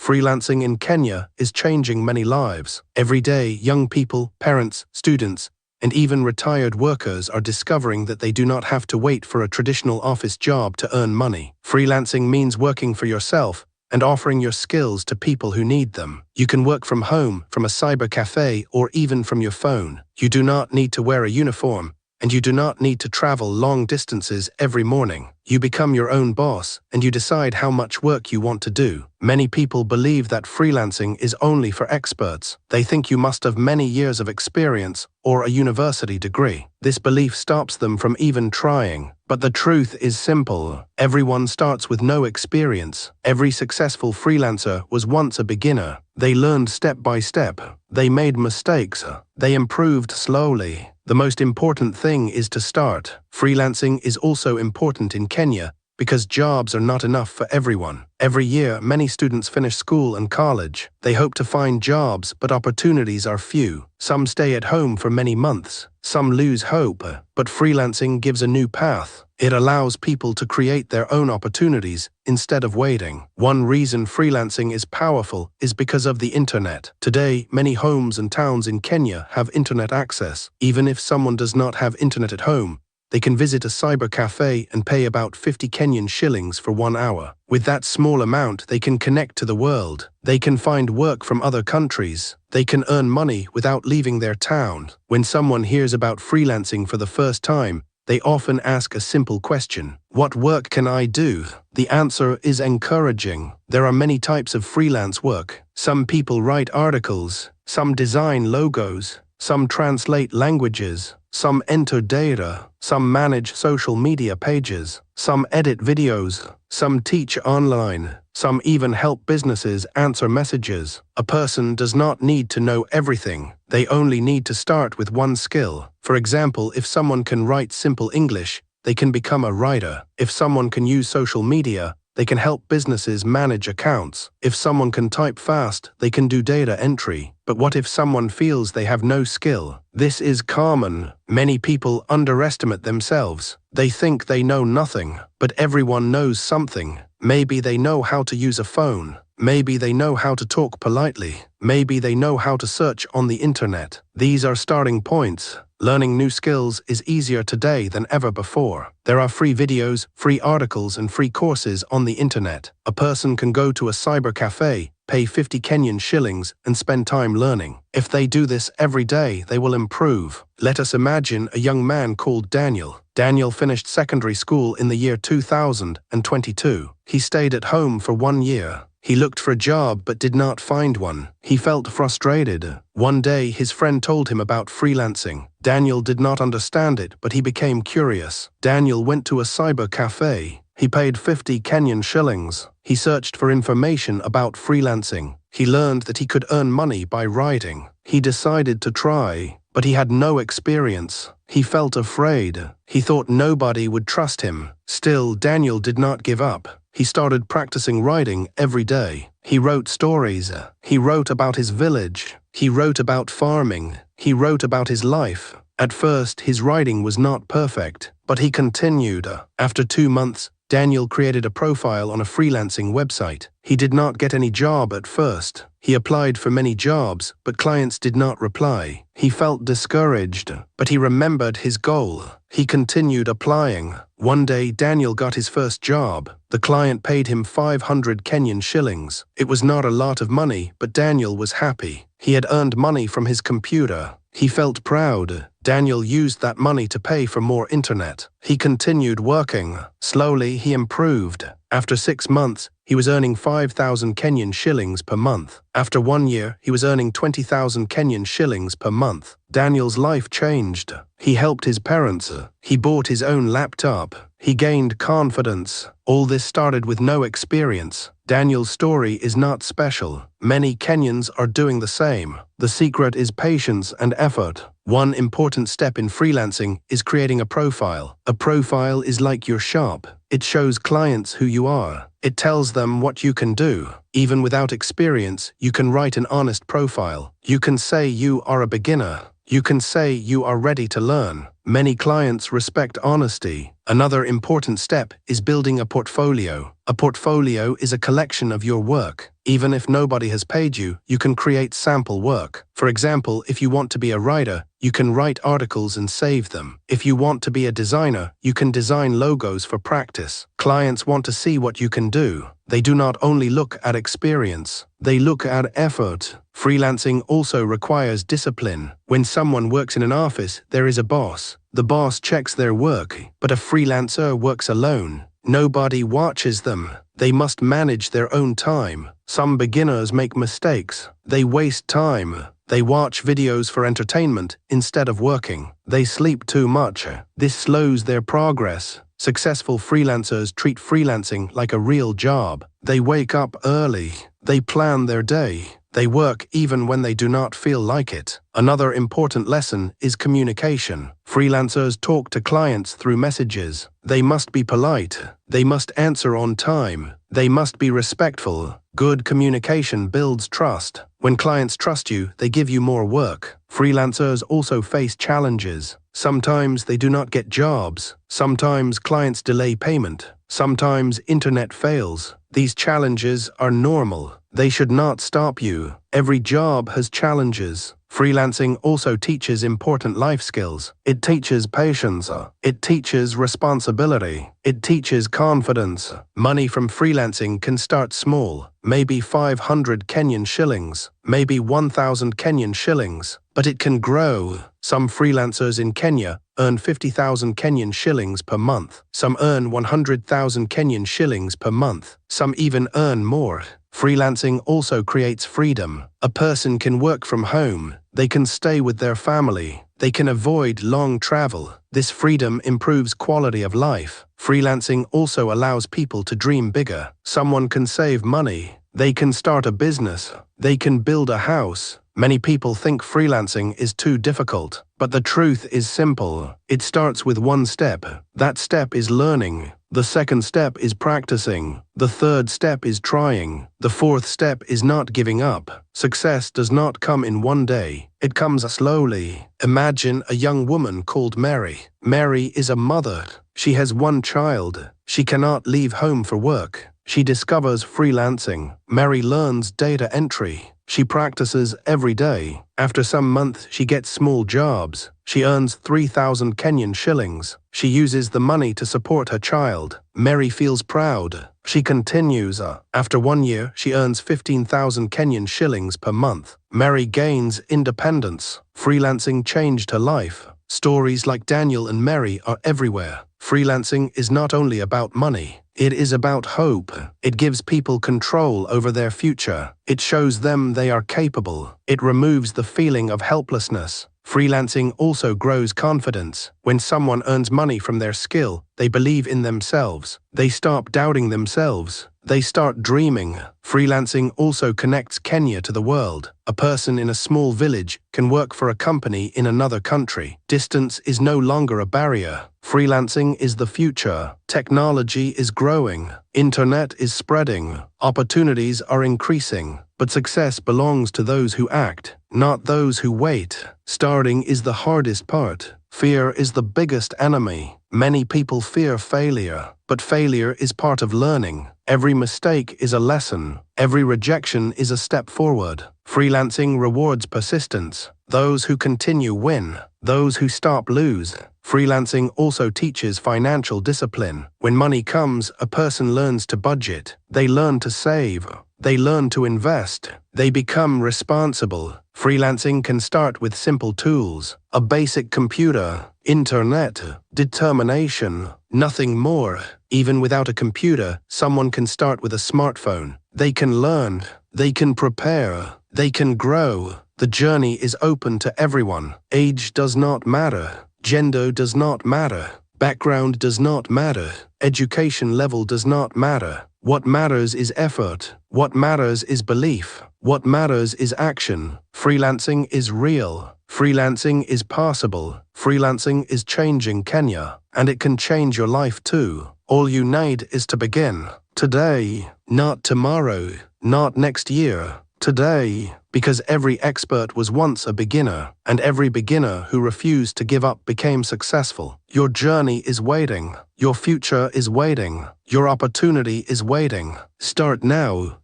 Freelancing in Kenya is changing many lives. Every day, young people, parents, students, and even retired workers are discovering that they do not have to wait for a traditional office job to earn money. Freelancing means working for yourself and offering your skills to people who need them. You can work from home, from a cyber cafe, or even from your phone. You do not need to wear a uniform, and you do not need to travel long distances every morning. You become your own boss, and you decide how much work you want to do. Many people believe that freelancing is only for experts. They think you must have many years of experience or a university degree. This belief stops them from even trying. But the truth is simple. Everyone starts with no experience. Every successful freelancer was once a beginner. They learned step by step. They made mistakes. They improved slowly. The most important thing is to start. Freelancing is also important in Kenya because jobs are not enough for everyone. Every year, many students finish school and college. They hope to find jobs, but opportunities are few. Some stay at home for many months. Some lose hope. But freelancing gives a new path. It allows people to create their own opportunities instead of waiting. One reason freelancing is powerful is because of the internet. Today, many homes and towns in Kenya have internet access. Even if someone does not have internet at home, they can visit a cyber cafe and pay about 50 Kenyan shillings for 1 hour. With that small amount, they can connect to the world. They can find work from other countries. They can earn money without leaving their town. When someone hears about freelancing for the first time, they often ask a simple question: what work can I do? The answer is encouraging. There are many types of freelance work. Some people write articles, some design logos, some translate languages, some enter data, some manage social media pages, some edit videos, some teach online, some even help businesses answer messages. A person does not need to know everything. They only need to start with one skill. For example, if someone can write simple English, they can become a writer. If someone can use social media, they can help businesses manage accounts. If someone can type fast, they can do data entry. But what if someone feels they have no skill? This is common. Many people underestimate themselves. They think they know nothing, but everyone knows something. Maybe they know how to use a phone. Maybe they know how to talk politely. Maybe they know how to search on the internet. These are starting points. Learning new skills is easier today than ever before. There are free videos, free articles, and free courses on the internet. A person can go to a cyber cafe, pay 50 Kenyan shillings, and spend time learning. If they do this every day, they will improve. Let us imagine a young man called Daniel. Daniel finished secondary school in the year 2022. He stayed at home for 1 year. He looked for a job but did not find one. He felt frustrated. One day, his friend told him about freelancing. Daniel did not understand it, but he became curious. Daniel went to a cyber cafe. He paid 50 Kenyan shillings. He searched for information about freelancing. He learned that he could earn money by writing. He decided to try, but he had no experience. He felt afraid. He thought nobody would trust him. Still, Daniel did not give up. He started practicing writing every day. He wrote stories. He wrote about his village. He wrote about farming. He wrote about his life. At first, his writing was not perfect, but he continued. After 2 months, Daniel created a profile on a freelancing website. He did not get any job at first. He applied for many jobs, but clients did not reply. He felt discouraged, but he remembered his goal. He continued applying. One day, Daniel got his first job. The client paid him 500 Kenyan shillings. It was not a lot of money, but Daniel was happy. He had earned money from his computer. He felt proud. Daniel used that money to pay for more internet. He continued working. Slowly, he improved. After 6 months, he was earning 5,000 Kenyan shillings per month. After 1 year, he was earning 20,000 Kenyan shillings per month. Daniel's life changed. He helped his parents. He bought his own laptop. He gained confidence. All this started with no experience. Daniel's story is not special. Many Kenyans are doing the same. The secret is patience and effort. One important step in freelancing is creating a profile. A profile is like your shop. It shows clients who you are. It tells them what you can do. Even without experience, you can write an honest profile. You can say you are a beginner. You can say you are ready to learn. Many clients respect honesty. Another important step is building a portfolio. A portfolio is a collection of your work. Even if nobody has paid you, you can create sample work. For example, if you want to be a writer, you can write articles and save them. If you want to be a designer, you can design logos for practice. Clients want to see what you can do. They do not only look at experience, they look at effort. Freelancing also requires discipline. When someone works in an office, there is a boss. The boss checks their work, but a freelancer works alone. Nobody watches them. They must manage their own time. Some beginners make mistakes. They waste time. They watch videos for entertainment instead of working. They sleep too much. This slows their progress. Successful freelancers treat freelancing like a real job. They wake up early. They plan their day. They work even when they do not feel like it. Another important lesson is communication. Freelancers talk to clients through messages. They must be polite. They must answer on time. They must be respectful. Good communication builds trust. When clients trust you, they give you more work. Freelancers also face challenges. Sometimes they do not get jobs. Sometimes clients delay payment. Sometimes internet fails. These challenges are normal. They should not stop you. Every job has challenges. Freelancing also teaches important life skills. It teaches patience. It teaches responsibility. It teaches confidence. Money from freelancing can start small, maybe 500 Kenyan shillings, maybe 1,000 Kenyan shillings, but it can grow. Some freelancers in Kenya earn 50,000 Kenyan shillings per month. Some earn 100,000 Kenyan shillings per month. Some even earn more. Freelancing also creates freedom. A person can work from home. They can stay with their family. They can avoid long travel. This freedom improves quality of life. Freelancing also allows people to dream bigger. Someone can save money. They can start a business. They can build a house. Many people think freelancing is too difficult, but the truth is simple. It starts with one step. That step is learning. The second step is practicing. The third step is trying. The fourth step is not giving up. Success does not come in one day. It comes slowly. Imagine a young woman called Mary. Mary is a mother. She has one child. She cannot leave home for work. She discovers freelancing. Mary learns data entry. She practices every day. After some months, she gets small jobs. She earns 3,000 Kenyan shillings. She uses the money to support her child. Mary feels proud. She continues. After 1 year, she earns 15,000 Kenyan shillings per month. Mary gains independence. Freelancing changed her life. Stories like Daniel and Mary are everywhere. Freelancing is not only about money. It is about hope. It gives people control over their future. It shows them they are capable. It removes the feeling of helplessness. Freelancing also grows confidence. When someone earns money from their skill, they believe in themselves. They stop doubting themselves. They start dreaming. Freelancing also connects Kenya to the world. A person in a small village can work for a company in another country. Distance is no longer a barrier. Freelancing is the future. Technology is growing. Internet is spreading. Opportunities are increasing. But success belongs to those who act, not those who wait. Starting is the hardest part. Fear is the biggest enemy. Many people fear failure, but failure is part of learning. Every mistake is a lesson. Every rejection is a step forward. Freelancing rewards persistence. Those who continue win. Those who stop lose. Freelancing also teaches financial discipline. When money comes, a person learns to budget. They learn to save. They learn to invest. They become responsible. Freelancing can start with simple tools. A basic computer, internet, determination, nothing more. Even without a computer, someone can start with a smartphone. They can learn. They can prepare. They can grow. The journey is open to everyone. Age does not matter. Gender does not matter. Background does not matter. Education level does not matter. What matters is effort. What matters is belief. What matters is action. Freelancing is real. Freelancing is possible. Freelancing is changing Kenya, and it can change your life too. All you need is to begin. Today, not tomorrow, not next year, Today, because every expert was once a beginner, and every beginner who refused to give up became successful, your journey is waiting, your future is waiting, your opportunity is waiting. Start now.